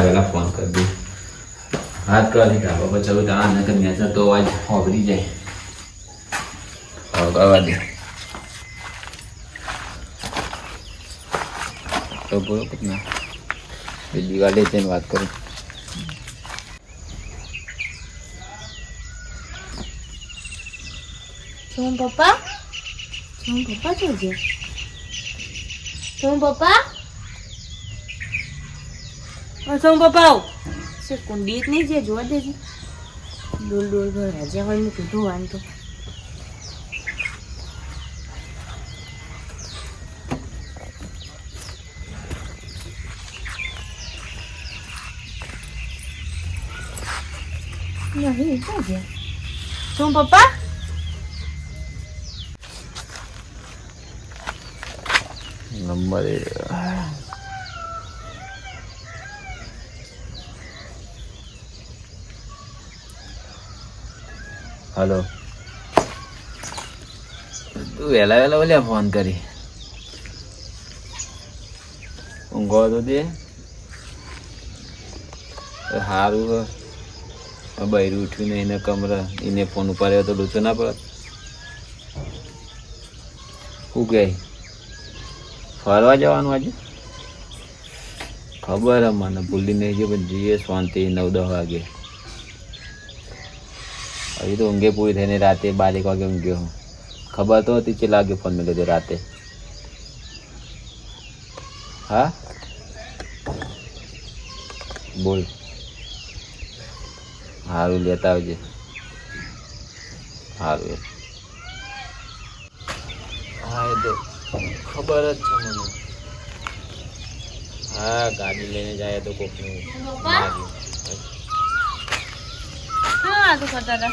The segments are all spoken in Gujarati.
વેલા ફોન કરી દઉં. હાથ કરવાની ઢાબા પર ચલો ત્યાં નકર નેચર તો અવાજ હોભરી જાય. કરવા દે તો બોલો ના દિવાળી જઈને વાત કરું. સોમ પપ્પા જોજે. સોમ પપ્પા છે કુંડી જ નહીં છે જોવા દેજે. ડોલ રાજા હોય ને કીધું વાંધો. નહીં ક્યાં ગયા સોમ પપ્પા? નંબર હલો તું વહેલા ઓલ્યા ફોન કરી ઊંઘો તો દે સારું બૈરું ઉઠ્યું ને એને કમરા એને ફોન ઉપાડ્યો તો લૂચો ના પડે. શું કહે ફરવા જવાનું આજે? ખબર મને ભૂલી નહીં ગયો પણ જઈએ શાંતિ 9-10 વાગે. હજી તો ઊંઘે પૂરી થઈને રાતે 12 વાગે ઊંઘ્યો હું. ખબર તો હતી કેટલા વાગે ફોન મળ્યો રાતે. હા બોલ. સારું લેતા આવજે. સારું હા એ તો ખબર જ છે મને. હા ગાડી લઈને જાય તો કોકનું હા તું કરતા હતા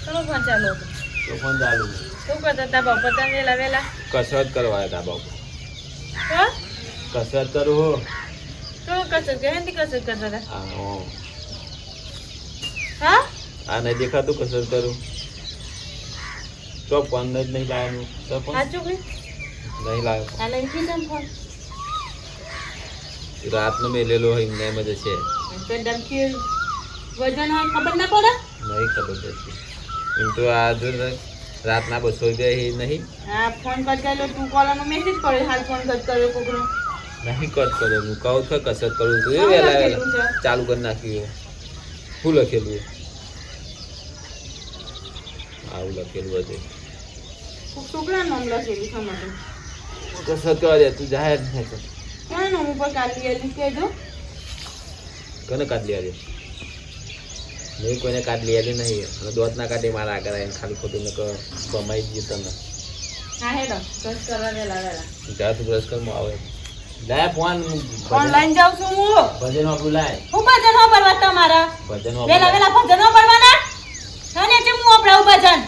તમે ફોન ચાલુ હતો તો ફોન ચાલુ શું કરતા હતા બાપા તમે વેલા કસરત કરવા હતા બાપુ. કસરત કરું હો. તો કસરત કે કસરત કરતા હતા? હા આ નહીં દેખાતું કસરત કરું તો ફોન જ નહીં લાવ્યું તો સાચું કઈ નહીં લાવ્યો. આ લઈને કીધું ફોન રાતનો મેલેલો હોય એમ જ છે. ડમકી વજન હોય ખબર ના પડે? નહીં ખબર પડતી એમ તો આ જો રાતના 200 રૂપિયા નહીં. હા ફોન કટ કર્યો તું કોલનો મેસેજ કર્યો હાલ ફોન કટ કર્યો કોકનો નહીં કટ કર્યો હું કહું છું કસરત કરું તું એ વહેલા ચાલુ કરી નાખ્યું. શું લખેલું? આવું લખેલું હતું છોકરા નામ લખેલું સમજ કસરત કરવા દે તું જાહેર નહીં કર. ક્યાં નામ ઉપર કાઢી આલી કહેજો. કોને કાઢી આલી? નહીં કોઈને કાઢી આલી નહીં અને દોત ના કાઢી મારા આગળ આવીને ખાલી ખોટું ને કમાઈ જ તમે. હા હેડો બ્રશ કરવા વેલા જા તું બ્રશ કર આવે લાય ફોન ઓનલાઈન જાઉં છું હું. ભજન વાપરું લાય. હું ભજન વાપરવા તમારા ભજન વેલા ભજન વાપરવાના અને જે હું વાપરાવું ભજન.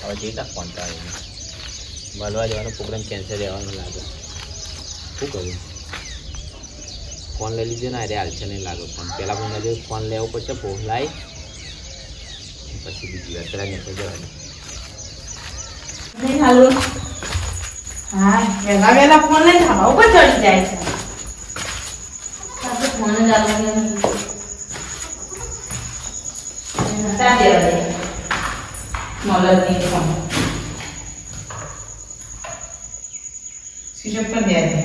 હવે જેતા ફોન કરે મળવા જવાનો પ્રોગ્રામ કેન્સલ રહેવાનો લાગે. શું કર્યું? ફોન લઈ લીધો ને અરે હાલ છે નહીં લાગે ફોન. પહેલાં પણ નજર ફોન લેવો પડશે ફોન લાવી પછી બીજી વાર પેલા નીકળી જવાનું. નહીં હાલો હા વેલા ફોન લઈને ધાબા ઉપર ચડી જાય છે. ફોન જ આવે મોલની ફોન સ્વિચ ઓફ કરી દે.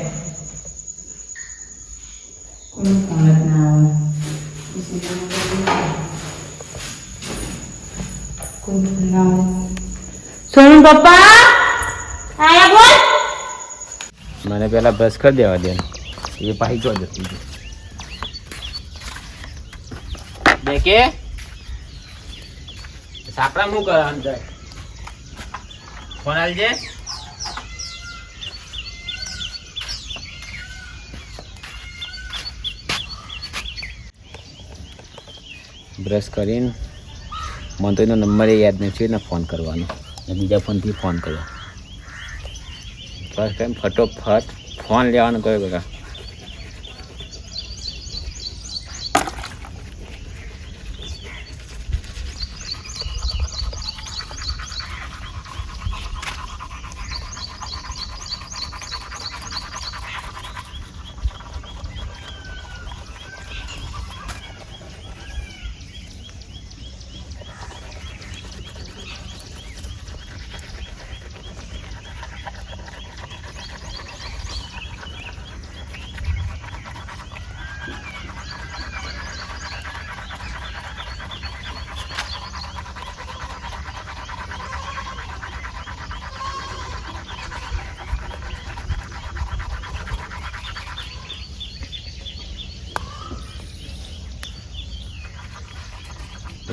કોઈ ફોન જ ના આવે. કોઈ ફોન ના આવે. સોનુ પપ્પા આયા બોલ. મને પેલા બ્રશ કરી દેવા દે એ પાછી જો જતી દેખે સાપડા શું કરવાનું જાય ફોન આલજે. બ્રશ કરીને મને તો એનો નંબર યાદ નથી ને ફોન કરવાનો બીજા ફોનથી ફોન કર્યો. ફર્સ્ટ ટાઈમ ફટોફટ ફોન લેવાનો કયો બધા.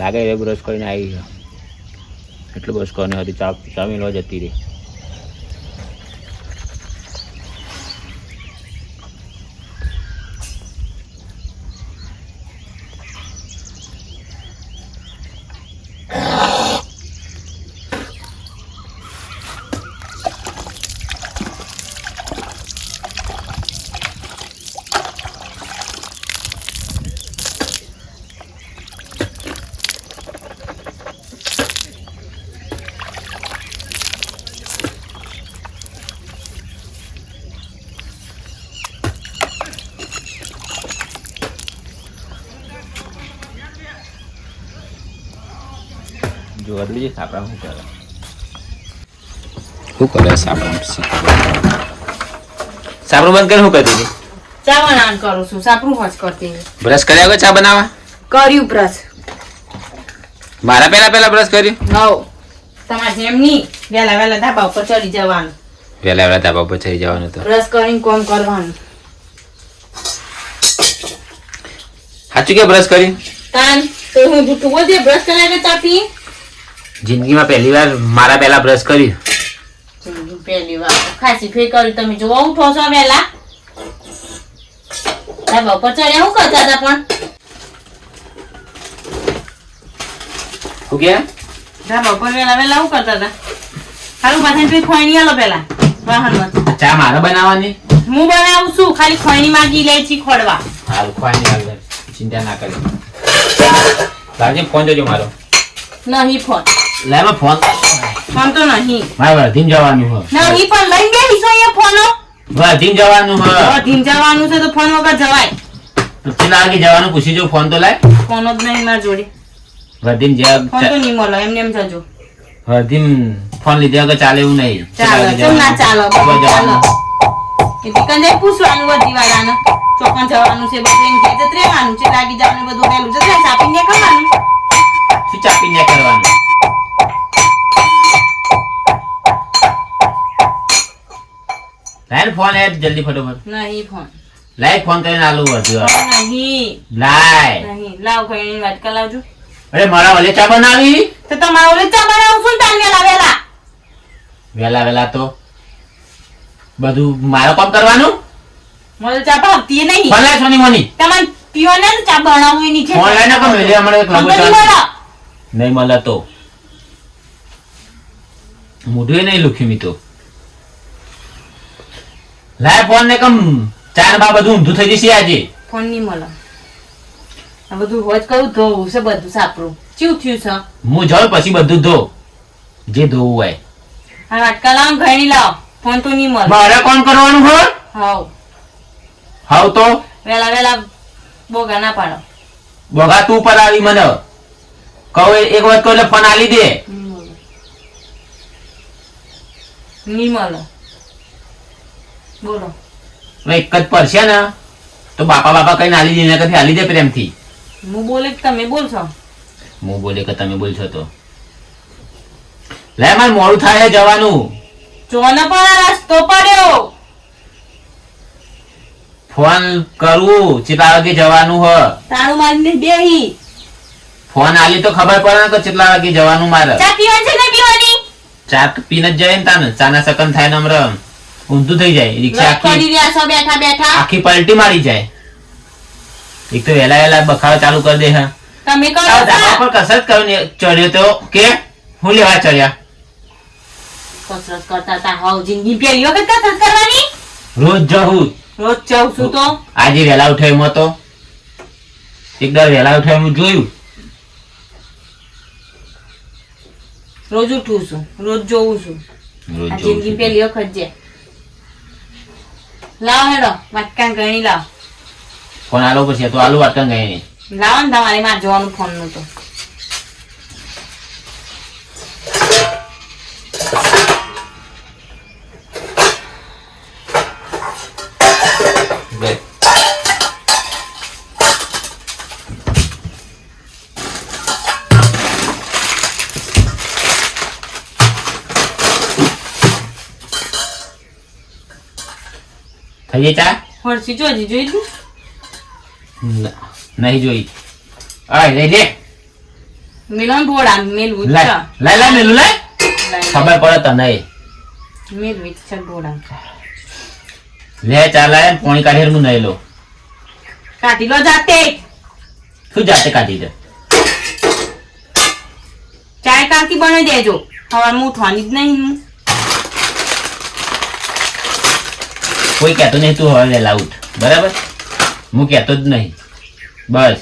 લાગે એ બ્રશ કરીને આવી ગયો એટલું બ્રશ કરીને હતી ચા મિલવા જતી રહી. જો અદલી સાપડા શું કરે સાપડું બંધ કરે શું કરતી હતી? ચા બનાવવાનું કરું છું. સાપરું હોજ કરતી. બ્રશ કર્યા વગર ચા બનાવવા? કર્યું બ્રશ. મારા પહેલા બ્રશ કર્યું? હવ. તમારે જેમ નહીં વેલા ધાબા ઉપર ચડી જવાનું. વેલા ધાબા ઉપર ચડી જવાનું તો બ્રશ કરીને કોમ કરવાનું. સાચું કે બ્રશ કર્યું? તાન તો હું જૂઠું બોલજે. બ્રશ કર્યા કે ચા પી? જિંદગીમાં પહેલી વાર મારા પહેલા બ્રશ કર્યું. પહેલી વાર ખાસી ફેર કર્યું. તમે જોવા ઉઠો છો વેલા ધાબા ઉપર ચડ્યા શું કરતા હતા? પણ શું કે ધાબા ઉપર વેલા શું કરતા હતા? સારું પાછા પેલી ખોઈણી આલો પેલા વાહનમાં. ચા મારે બનાવવાની? હું બનાવું છું. ખાલી ખોઈણી માંગી લે છે ખોડવા. હારું ખોઈણી આવી ચિંતા ના કરી. લાવજે ફોન જોજો મારો. નહીં ફોન. લાવ ફોન. ફોન તો નહીં. મારે વર્ધીમ જવાનું છે. નહીં પણ લઈને બેસીશું અહીંયા ફોનો. વર્ધીમ જવાનું છે. વર્ધીમ જવાનું છે તો ફોન વગર જવાય. તો કેટલા વાગે જવાનું પૂછી જો. ફોન તો લાય. ફોન જ નહીં મારા જોડે. વર્ધીમ ફોન તો નહીં મળે. એમ જજો. વર્ધીમ ફોન લીધા વગર ચાલે એવું નહીં. ચાલો કેમ ના ચાલો? ચાલો એ દીકન પૂછવાનું વર્ધી વાળાને ચોકન જવાનું છે બધું એમ કે જત રહેવાનું છે. લાગી જવાનું બધું રહેલું જત ચાપીને કરવાનું. શું ચાપીને કરવાનું? લાય ફોન એ જલ્દી ફટોફટ. નહીં ફોન. લાય ફોન કરીને આલુ વધ્યો. નહીં લાય. નહીં લાવ કઈ વાત કરાવજો. અરે મારા ઓલે ચા બનાવી તો તમારા ઓલે ચા બનાવું છું તાન વેલા તો બધું મારો કામ કરવાનું. મને ચા ભાવતી નહીં. ફોન લાય સોની મોની. તમારે પીવાને ચા બનાવવી ની છે. ફોન લાય ને કોમ લે અમારે ક્લબ ચાલ. નહીં મળે તો મુઢે નહીં લુખી મી તો. લાય ફોન ને કમ ચાર બા બધું ઊંધું થઈ જશે આજે. ફોન ની મળે. આ બધું હોજ કહું ધોવું છે બધું સાપરું. ચેવું થયું છે? હું જાઉં પછી બધું ધો જે ધોવું હોય. આ વાટકા લાવ ઘણી લાવ. ફોન તો નહીં મળે. મારે કોણ કરવાનું હોય? હાવ તો વેલા બોગા ના પાડો. બગા તું પર આવી મને કહું એક વાત કહું એટલે ફોન આલી દે. નહીં મળે. બોલો એક જ પડશે ને તો બાપા કઈ આલી દે. એના કરતી આલી દે પ્રેમથી. હું બોલે કે તમે બોલશો? હું બોલે કે તમે બોલશો તો લે મારે મોડું થાય જવાનું. ચોને પણ રસ્તો પડ્યો. ફોન કરવું કેટલા વાગે જવાનું હ? તાળું મારીને બેહી. ફોન આલી તો ખબર પડે ને કે કેટલા વાગે જવાનું મારે. ચા પીવાની છે ને પીવાની? ચા પીને જ જાય ને તાને ચાના સકન થાય ને અમરમ ઊંધું થઈ જાય. રિક્ષા આખી પલટી મારી જાય. એક તો વેલા બખાડો ચાલુ કરી દે. હા તમે કરો ધાબા પર કસરત કરીને ચડ્યો તો કે હું લેવા ચડ્યા. કસરત કરતા તા હાવ જિંદગી પહેલી વખત કસરત કરવાની. રોજ જવું. રોજ જાઉં છું તો આજે વેલા ઉઠાય મો તો એકદમ વેલા ઉઠાય હું જોયું. રોજ ઉઠું છું રોજ જોઉં છું. આ જિંદગી પહેલી વખત છે. લાવ હેડો વાટકા ગણી લાવ. ફોન આલો પછી તો આલુ વાટકા ગઈ લાવો ને તમારે માં જોવાનું ફોન નું તો. થઈ ચા હોરસી જોજી જોઈ તું નહીં જોઈ. અરે લઈ લે મિલન બોડા મેલવું લાય છે લાય લાય મેલું લાય ખબર પડે તને મેલવું છે બોડા લે ચાલે પાણી કાઢી હું નહીં લો કાઢી લો જાતે શું જાતે કાઢી દે ચાય કાકી બનાવી દેજો સવારમાં ઉઠવાની જ નહીં હું કોઈ કહેતો નહીં તું હવે વહેલા ઉઠ બરાબર હું કહેતો જ નહીં બસ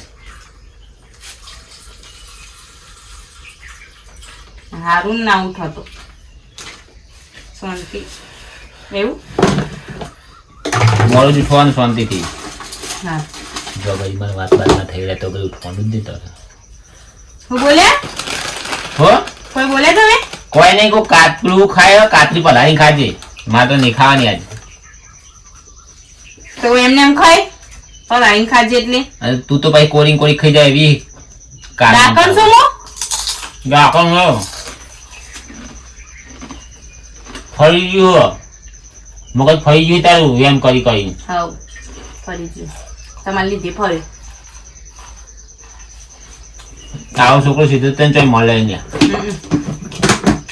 હારું ના ઉઠતો શાંતિ એવું મોડું જ ઉઠવાનું શાંતિથી હા જો ભાઈ મને વાત ના થઈ રહે તો બધું ઉઠવાનું જ નહીં તારે હું બોલ્યા હો કોઈ બોલે તમે કોઈ નહીં કોઈ કાતરું ખાય કાતરી પલાળી ખાજે મારે તો નહીં ખાવાની આજે તો એમને એમ ખાય પલાળીને ખાજે એટલે અને તું તો ભાઈ કોરી કોરી ખાઈ જાય એવી ડાકણ શું મો ડાકણ હો ફરી ગયું મગજ ફરી ગયું તારું એમ કરી કરી હાવ ફરી ગયું તમારે લીધે ફરે આવો છોકરો સીધો તને ચોય મળે ને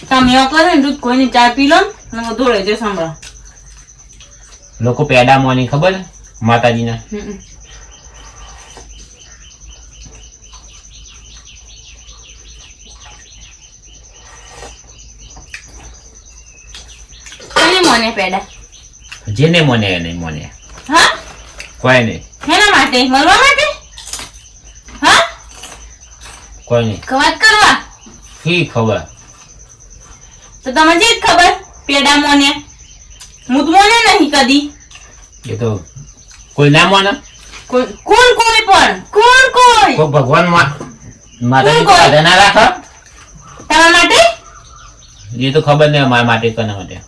તમે એવું કરો ને દૂધ કોઈની ચા પી લો ને બધું રહેજો સાંભળો લોકો પેડા મોની ખબર માતાજીના કોને મોને પેડા જેને મને એને મને હા કોઈ નહીં એના માટે મરવા માટે હા કોઈ નહીં વાત કરવા શી ખબર તો તમે જે ખબર પેડા મોને હું તો મોને નહીં કદી એ તો કોઈ ના માને કોણ કોઈ પણ કોણ કોઈ કોઈ ભગવાન માતાજી કોઈ? આધા ના રાખે તમારા માટે એ તો ખબર નહીં મારા માટે કોના માટે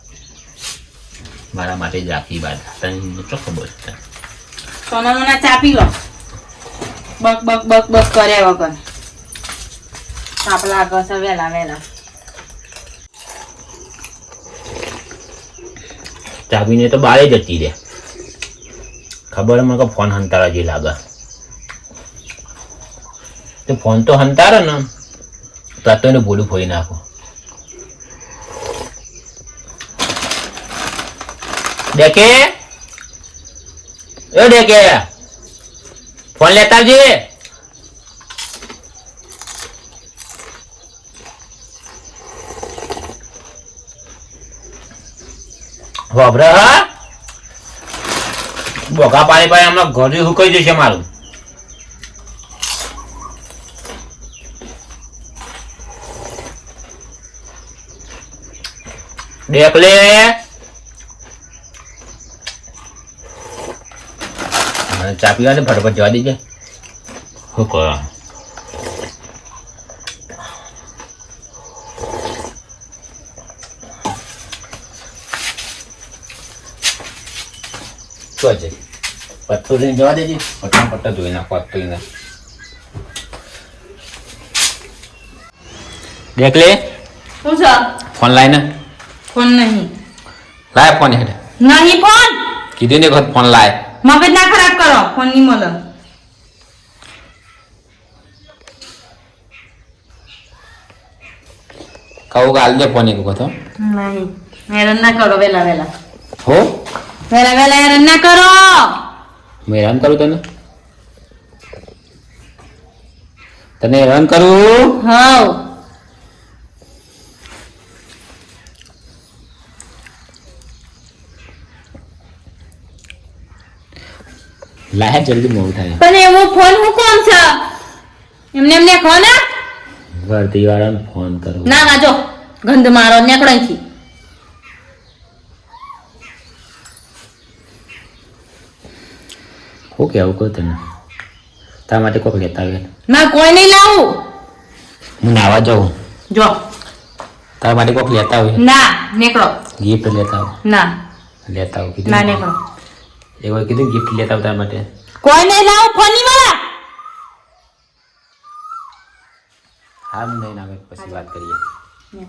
મારા માટે જ રાખી બાદ તને તો ખબર છે સોના મોના ચા પી લો બક બક બક બક કર્યા વગર આપલા આગળ વેલા વેલા ચાબીને તો બારે જતી રે ખબર મને કે ફોન હંતારા જે લાગે તો ફોન તો હંતારે ને તો આ તો એને બોલું ફોડી નાખો દેખે એ દેખે ફોન લેતા આવજે વાબરા બોગા પાડી પાડી હમણાં ઘરે હુકાઈ જશે મારું દેખ લે ચા પીવા ને ફટાફટ જવા દેજે શું કરો શું છે પત્તો લઈને જવા દેજે પટ્ટા ધોઈ નાખો પત્તો દેખ લે શું છે ફોન લાય ને ફોન નહીં લાય ફોન હેઠે નહીં ફોન કીધું ને વખત ફોન લાય મગજ ના ખરાબ કરો ફોન નહીં મળે કહું કે હાલ દે ફોન એક વખત હો નહીં હેરાન ના કરો વેલા વેલા હો વેલા વેલા હેરાન ના કરો હું હેરાન કરું તને હેરાન કરું હાવ લાય જલ્દી મોડું થાય પણ એવો ફોન હું કોણ છે એમને એમને ખો ને વર્તી વાળાને ફોન કરો ના ના જો ગંધ મારો નીકળાયથી હું કેવું કહું તને તારા માટે કોક લેતા આવે ના કોઈ નહીં લાવું હું નાવા જાઉં જો તારા માટે કોક લેતા આવે ના નીકળો ગિફ્ટ લેતા આવો ના લેતા આવો કીધું ના નીકળો એક વાર કીધું ગિફ્ટ લેતા આવો તારા માટે કોઈ નહીં લાવું ફોન નહીં મળે હા નહીં આવે પછી વાત કરીએ